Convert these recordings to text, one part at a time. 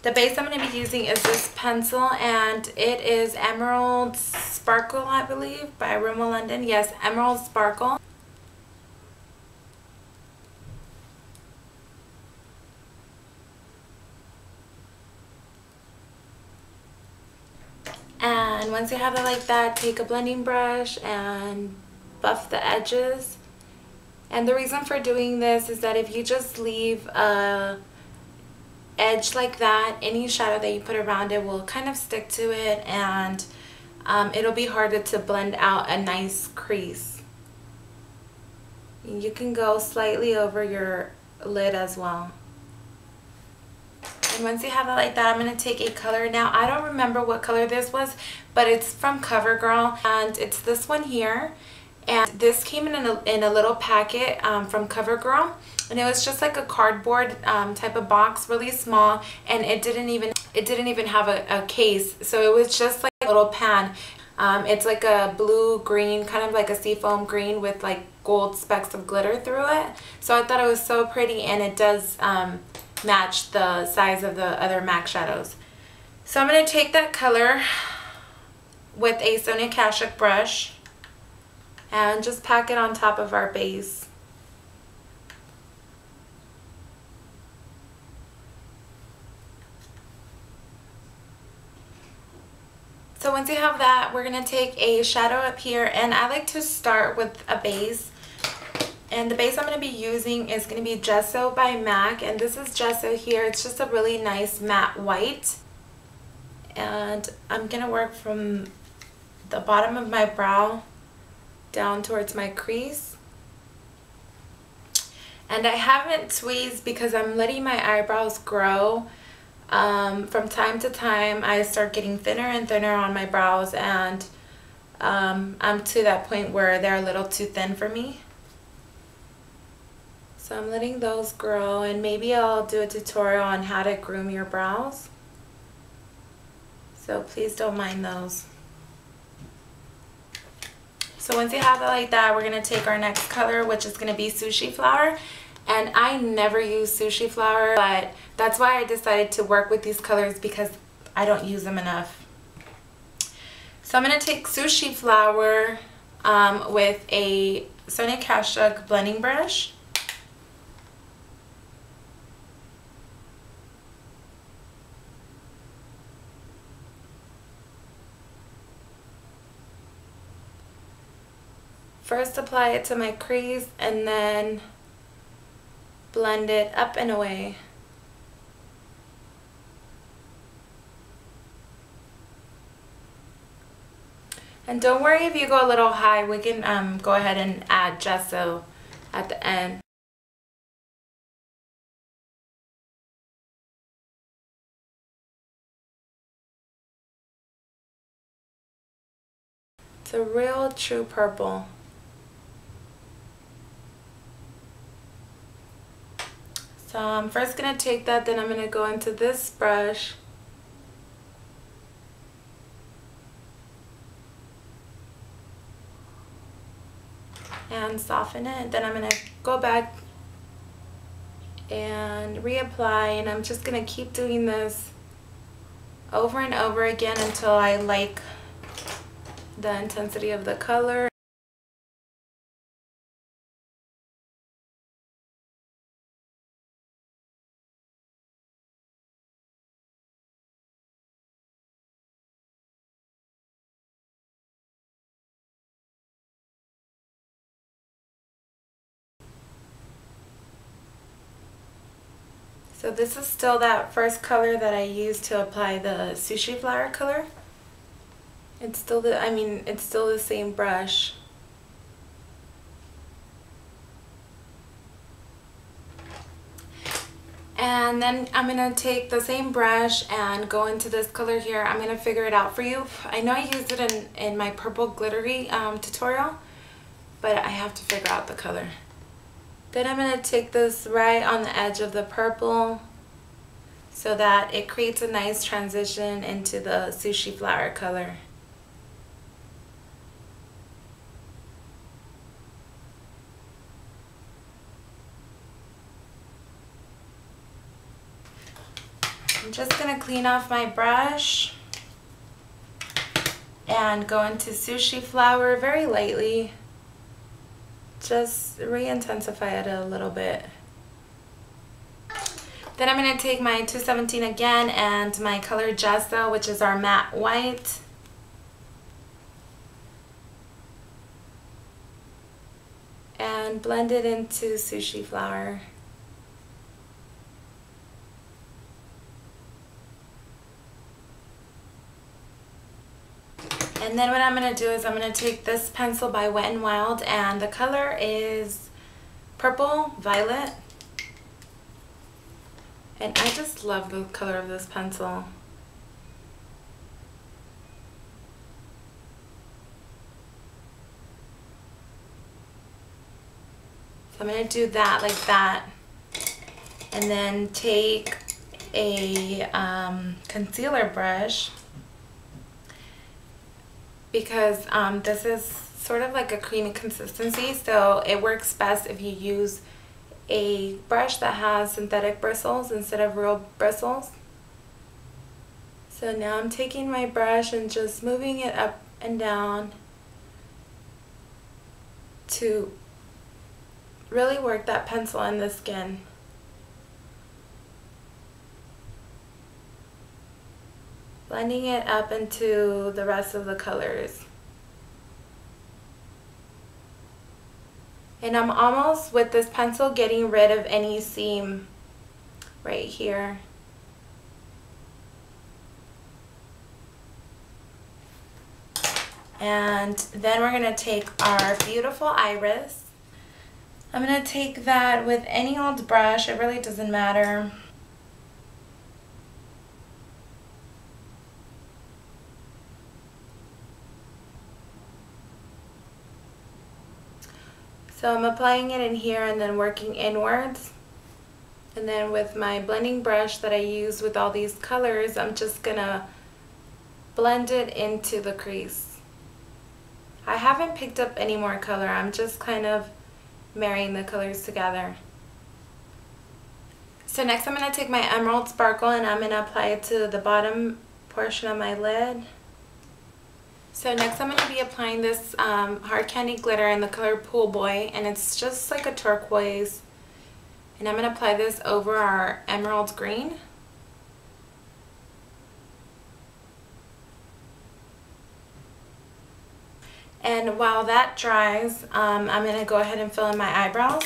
The base I'm going to be using is this pencil, and it is Emerald Sparkle, I believe, by Rimmel London. Yes, Emerald Sparkle. And once you have it like that, take a blending brush and buff the edges. And the reason for doing this is that if you just leave a edge like that, any shadow that you put around it will kind of stick to it, and it'll be harder to blend out a nice crease. You can go slightly over your lid as well. And once you have it like that, I'm going to take a color. Now, I don't remember what color this was, but it's from CoverGirl, and it's this one here. And this came in a little packet from CoverGirl, and it was just like a cardboard type of box, really small, and it didn't even have a case, so it was just like a little pan. It's like a blue-green, kind of like a seafoam green with like gold specks of glitter through it. So I thought it was so pretty, and it does match the size of the other MAC shadows. So I'm going to take that color with a Sonia Kashuk brush and just pack it on top of our base. So once you have that, we're going to take a shadow up here, and I like to start with a base. And the base I'm going to be using is going to be Gesso by MAC, and this is Gesso here. It's just a really nice matte white. And I'm going to work from the bottom of my brow down towards my crease. And I haven't tweezed because I'm letting my eyebrows grow. From time to time I start getting thinner and thinner on my brows, and I'm to that point where they're a little too thin for me. So I'm letting those grow, and maybe I'll do a tutorial on how to groom your brows. So please don't mind those. So once you have it like that, we're going to take our next color, which is going to be Sushi Flower. And I never use Sushi Flower, but that's why I decided to work with these colors, because I don't use them enough. So I'm going to take Sushi Flower with a Sonia Kashuk blending brush. First apply it to my crease and then blend it up and away. And don't worry if you go a little high, we can go ahead and add gesso at the end. It's a real true purple. So I'm first going to take that, then I'm going to go into this brush and soften it. Then I'm going to go back and reapply, and I'm just going to keep doing this over and over again until I like the intensity of the color. So this is still that first color that I used to apply the Sushi Flower color. It's still it's still the same brush. And then I'm going to take the same brush and go into this color here. I'm going to figure it out for you. I know I used it in my purple glittery tutorial, but I have to figure out the color. Then I'm going to take this right on the edge of the purple so that it creates a nice transition into the Sushi Flower color. I'm just going to clean off my brush and go into sushi flour very lightly. Just re-intensify it a little bit. Then I'm going to take my 217 again and my color Gesso, which is our matte white. And blend it into sushi flour. And then what I'm going to do is I'm going to take this pencil by Wet n Wild, and the color is Purple Violet. And I just love the color of this pencil. So I'm going to do that like that. And then take a concealer brush, because this is sort of like a creamy consistency, so it works best if you use a brush that has synthetic bristles instead of real bristles. So now I'm taking my brush and just moving it up and down to really work that pencil in the skin. Blending it up into the rest of the colors. And I'm almost, with this pencil, getting rid of any seam right here. And then we're going to take our beautiful iris. I'm going to take that with any old brush, it really doesn't matter. So I'm applying it in here and then working inwards. And then with my blending brush that I use with all these colors, I'm just gonna blend it into the crease. I haven't picked up any more color, I'm just kind of marrying the colors together. So next I'm gonna take my Emerald Sparkle and I'm gonna apply it to the bottom portion of my lid. So next I'm going to be applying this hard candy glitter in the color Pool Boy, and it's just like a turquoise. And I'm going to apply this over our emerald green. And while that dries, I'm going to go ahead and fill in my eyebrows.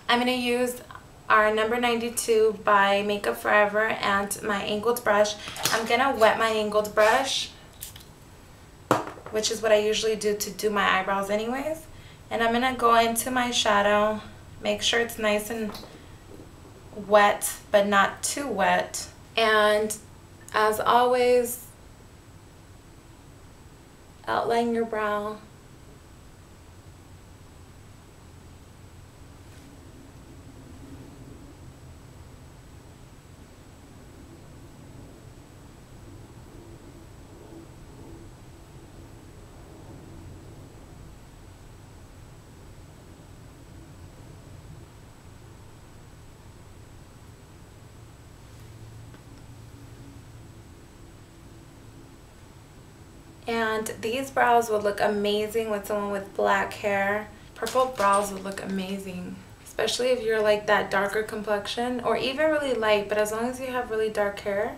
I'm going to use our number 92 by Makeup Forever and my angled brush. I'm gonna wet my angled brush, which is what I usually do to do my eyebrows anyways. And I'm gonna go into my shadow, make sure it's nice and wet, but not too wet. And as always, outline your brow. And these brows would look amazing with someone with black hair. Purple brows would look amazing, especially if you're like that darker complexion, or even really light, but as long as you have really dark hair.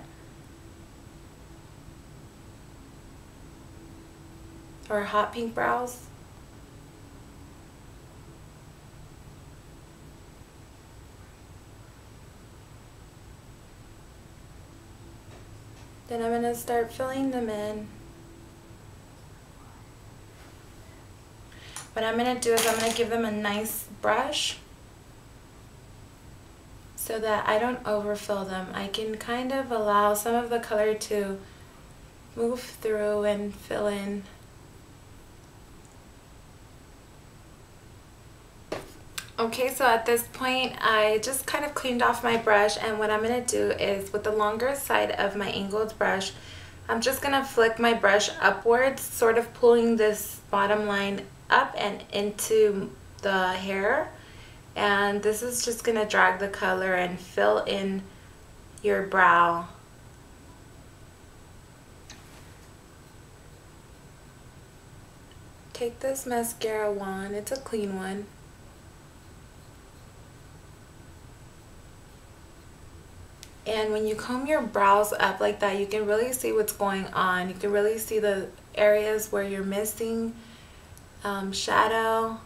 Or hot pink brows. Then I'm going to start filling them in. What I'm going to do is I'm going to give them a nice brush so that I don't overfill them. I can kind of allow some of the color to move through and fill in. Okay, so at this point I just kind of cleaned off my brush, and what I'm going to do is with the longer side of my angled brush, I'm just going to flick my brush upwards, sort of pulling this bottom line up and into the hair, And this is just going to drag the color and fill in your brow. Take this mascara wand, it's a clean one. And when you comb your brows up like that, you can really see what's going on. You can really see the areas where you're missing shadow.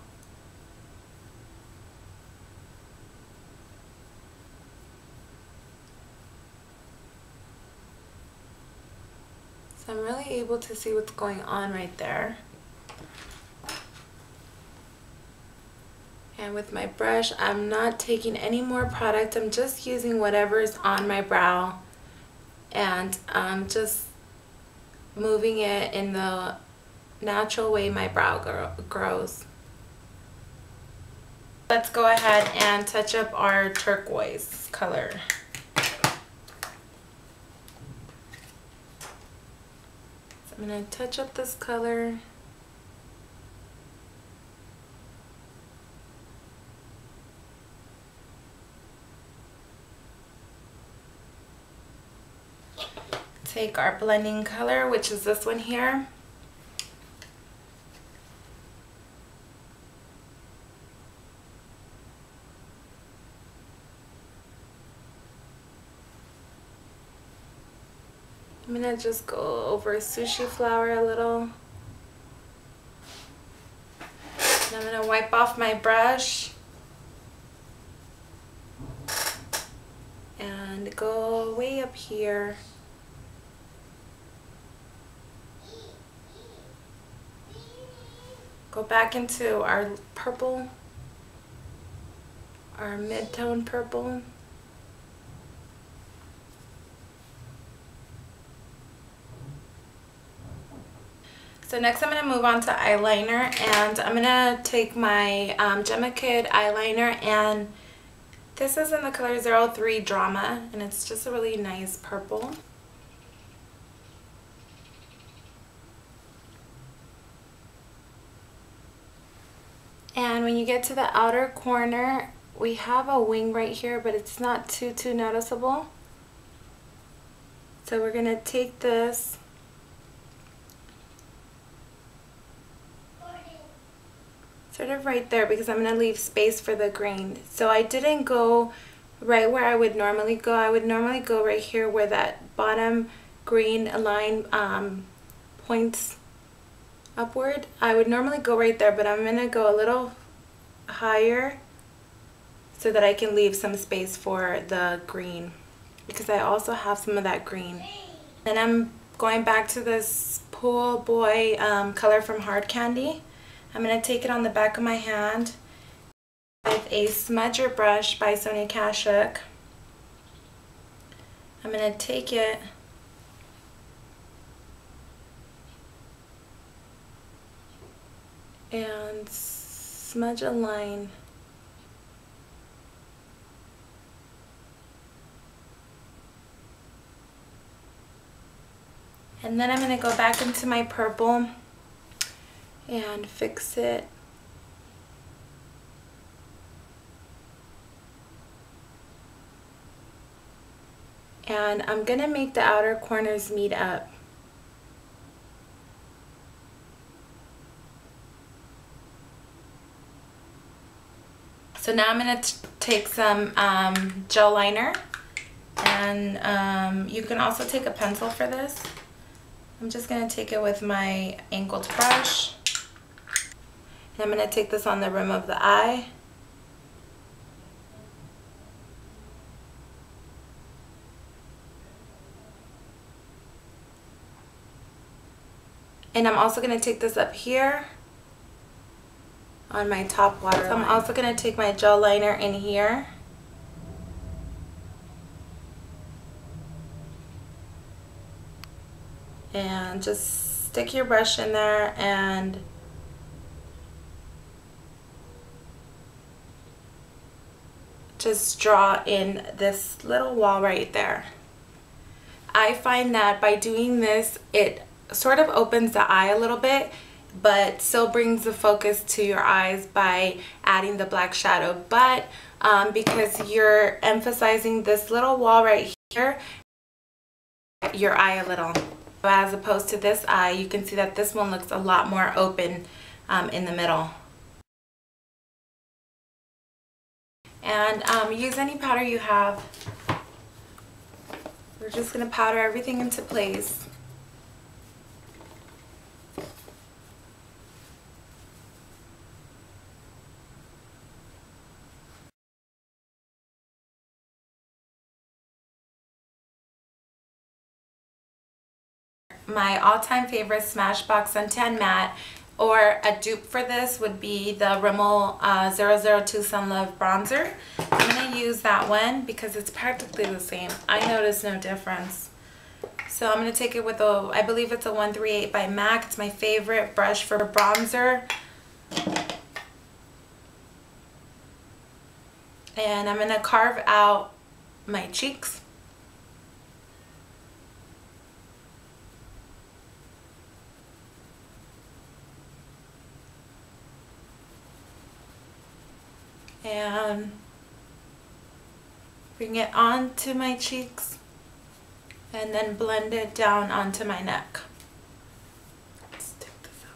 So I'm really able to see what's going on right there. And with my brush, I'm not taking any more product. I'm just using whatever is on my brow. And I'm just moving it in the natural way my brow grows. Let's go ahead and touch up our turquoise color. So I'm going to touch up this color. Take our blending color, which is this one here. I'm gonna just go over sushi flour a little. And I'm gonna wipe off my brush and go way up here. Go back into our purple, our mid-tone purple. So next I'm going to move on to eyeliner, and I'm going to take my Gemma Kid eyeliner, and this is in the color 03 Drama, and it's just a really nice purple. And when you get to the outer corner, we have a wing right here, but it's not too noticeable. So we're gonna take this sort of right there, because I'm gonna leave space for the green. So I didn't go right where I would normally go. I would normally go right here where that bottom green line points upward. I would normally go right there, but I'm gonna go a little higher so that I can leave some space for the green, because I also have some of that green. Then I'm going back to this Pool Boy color from Hard Candy. I'm gonna take it on the back of my hand with a smudger brush by Sonia Kashuk. I'm gonna take it and smudge a line. And then I'm going to go back into my purple and fix it. And I'm going to make the outer corners meet up. So now I'm going to take some gel liner, and you can also take a pencil for this. I'm just going to take it with my angled brush, and I'm going to take this on the rim of the eye. And I'm also going to take this up here on my top waterline. So I'm also going to take my gel liner in here. And just stick your brush in there and just draw in this little wall right there. I find that by doing this, it sort of opens the eye a little bit, but still brings the focus to your eyes by adding the black shadow. But because you're emphasizing this little wall right here, your eye a little. As opposed to this eye, you can see that this one looks a lot more open in the middle. And use any powder you have. We're just going to powder everything into place. My all-time favorite Smashbox Suntan Matte, or a dupe for this would be the Rimmel 002 Sun Love Bronzer. I'm going to use that one because it's practically the same. I notice no difference. So I'm going to take it with a, I believe it's a 138 by MAC. It's my favorite brush for bronzer. And I'm going to carve out my cheeks. And bring it onto my cheeks and then blend it down onto my neck. Let's take this out.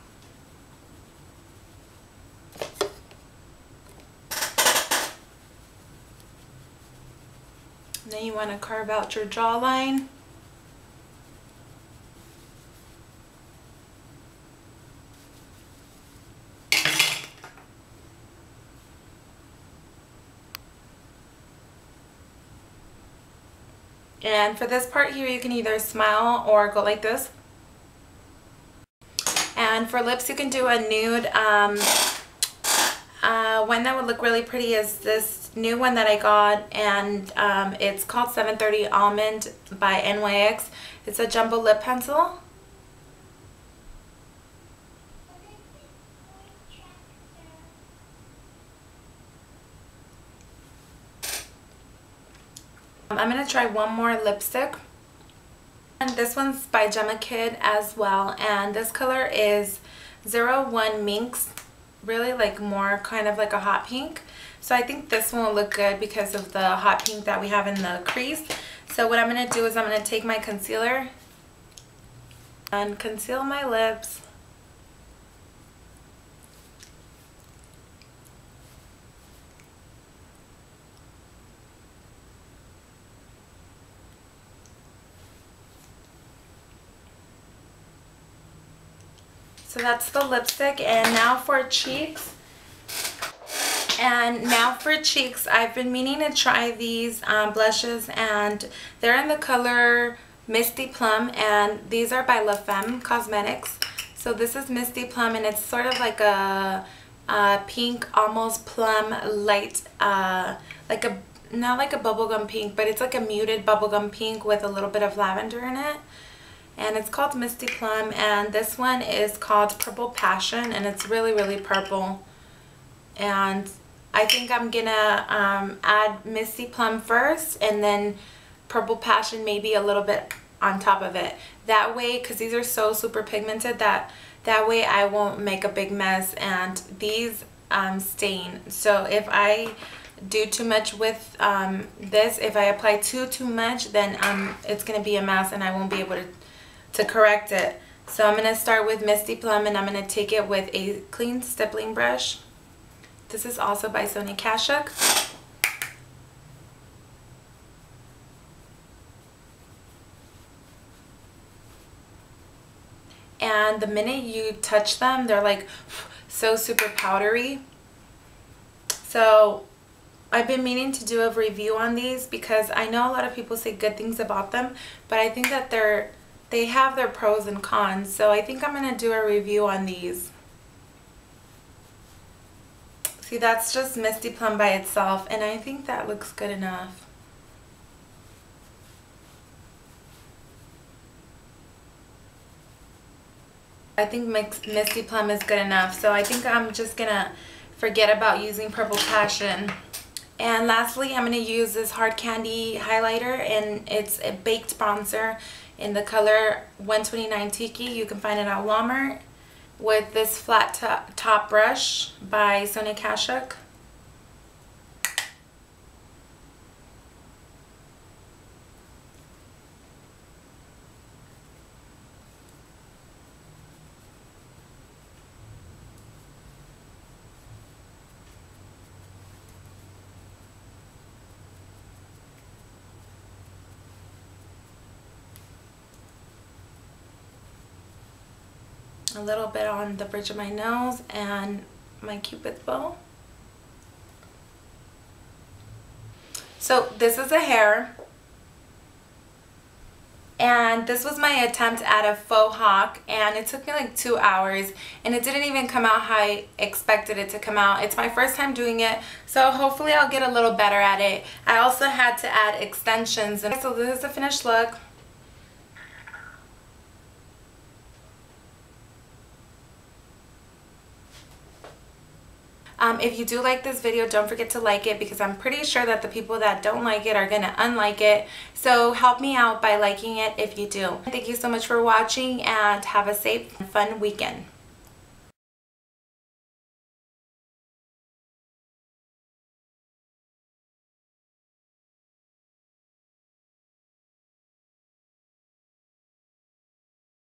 And then you want to carve out your jawline. And for this part here, you can either smile or go like this. And for lips, you can do a nude. One that would look really pretty is this new one that I got, and it's called 730 Almond by NYX. It's a jumbo lip pencil. I'm going to try one more lipstick, and this one's by Gemma Kid as well, and this color is 01 Minx, really like more kind of like a hot pink. So I think this one will look good because of the hot pink that we have in the crease. So what I'm going to do is I'm going to take my concealer and conceal my lips. So that's the lipstick, and now for cheeks. And now for cheeks, I've been meaning to try these blushes, and they're in the color Misty Plum, and these are by La Femme Cosmetics. So this is Misty Plum, and it's sort of like a pink, almost plum light, like a, not like a bubblegum pink, but it's like a muted bubblegum pink with a little bit of lavender in it. And it's called Misty Plum, and this one is called Purple Passion, and it's really, really purple. And I think I'm gonna add Misty Plum first, and then Purple Passion maybe a little bit on top of it. That way, because these are so super pigmented, that way I won't make a big mess, and these stain. So if I do too much with this, if I apply too much, then it's gonna be a mess, and I won't be able to correct it. So I'm going to start with Misty Plum, and I'm going to take it with a clean stippling brush. This is also by Sonia Kashuk. And the minute you touch them, they're like so super powdery. So I've been meaning to do a review on these because I know a lot of people say good things about them, but I think that they have their pros and cons, so I think I'm going to do a review on these. See, that's just Misty Plum by itself, and I think that looks good enough. I think Misty Plum is good enough, so I think I'm just going to forget about using Purple Passion. And lastly, I'm going to use this Hard Candy highlighter, and it's a baked bronzer in the color 129 Tiki. You can find it at Walmart. with this flat top brush by Sonia Kashuk. A little bit on the bridge of my nose and my cupid's bow. So this is a hair, and this was my attempt at a faux hawk, and it took me like 2 hours, and it didn't even come out how I expected it to come out. It's my first time doing it, so hopefully I'll get a little better at it. I also had to add extensions, and so this is the finished look. If you do like this video, don't forget to like it, because I'm pretty sure that the people that don't like it are going to unlike it. So help me out by liking it if you do. Thank you so much for watching, and have a safe and fun weekend.